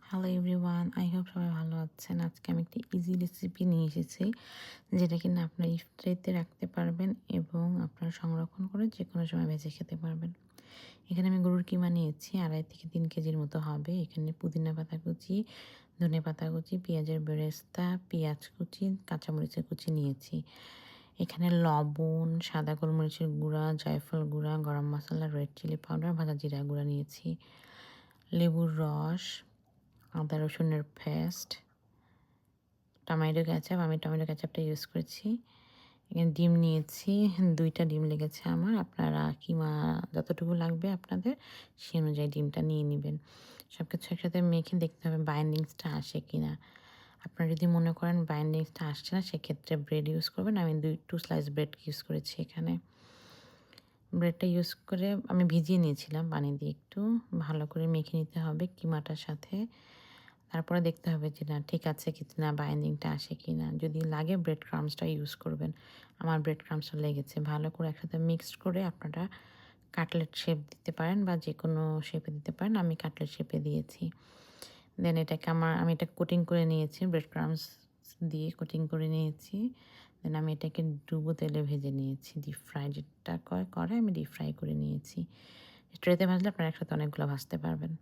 Hello everyone, I hope সবাই ভালো আছেন। আজকে আমি একটা ইজি রেসিপি নিয়ে এসেছি, যেটা কিনা আপনার ইফতারিতে রাখতে পারবেন এবং আপনারা সংরক্ষণ করে যে কোনো সময় ভেজে খেতে পারবেন। এখানে আমি গরুর কিমা নিয়েছি 2.5 থেকে 3 কেজির মতো হবে। এখানে পুদিনা পাতা কুচি, ধনে পাতা কুচি, পেঁয়াজের বেরেস্তা, পেঁয়াজ কুচি, কাঁচামরিচের কুচি নিয়েছি। এখানে লবণ, সাদা গোলমরিচের গুঁড়া, জায়ফল গুঁড়া, গরম মশলা, রেড চিলি পাউডার, ভাজা জিরা গুঁড়া নিয়েছি। লেবুর রস, আদা রসুনের পেস্ট, টমেটো কেচাপ, আমি টমেটো কেচাপটা ইউজ করেছি। এখানে ডিম নিয়েছি, 2টা ডিম লেগেছে আমার। আপনারা কিমা যতটুকু লাগবে আপনাদের সে অনুযায়ী ডিমটা নিয়ে নেবেন। সব কিছু একসাথে মেখে দেখতে হবে বাইন্ডিংসটা আসে কি না। আপনারা যদি মনে করেন বাইন্ডিংসটা আসছে না, সেক্ষেত্রে ব্রেড ইউজ করবেন। আমি 2 স্লাইস ব্রেড ইউজ করেছি এখানে। ব্রেডটা ইউজ করে আমি ভিজিয়ে নিয়েছিলাম পানি দিয়ে একটু। ভালো করে মেখে নিতে হবে কিমাটার সাথে। তারপরে দেখতে হবে যে না ঠিক আছে কি না, বাইন্ডিংটা আসে কি না। যদি লাগে ব্রেড ক্রাম্বসটা ইউজ করবেন। আমার ব্রেড ক্রাম্বসটা লেগেছে। ভালো করে একসাথে মিক্সড করে আপনারা কাটলেট শেপ দিতে পারেন বা যেকোনো শেপে দিতে পারেন। আমি কাটলেট শেপে দিয়েছি। দেন এটাকে আমি এটা কোটিং করে নিয়েছি, ব্রেড ক্রাম্বস দিয়ে কোটিং করে নিয়েছি। দেন আমি এটাকে ডুবো তেলে ভেজে নিয়েছি। ডিপ ফ্রাই যেটা করে আমি ডিপ ফ্রাই করে নিয়েছি। ট্রেতে ভাজলে আপনারা একসাথে অনেকগুলো ভাজতে পারবেন।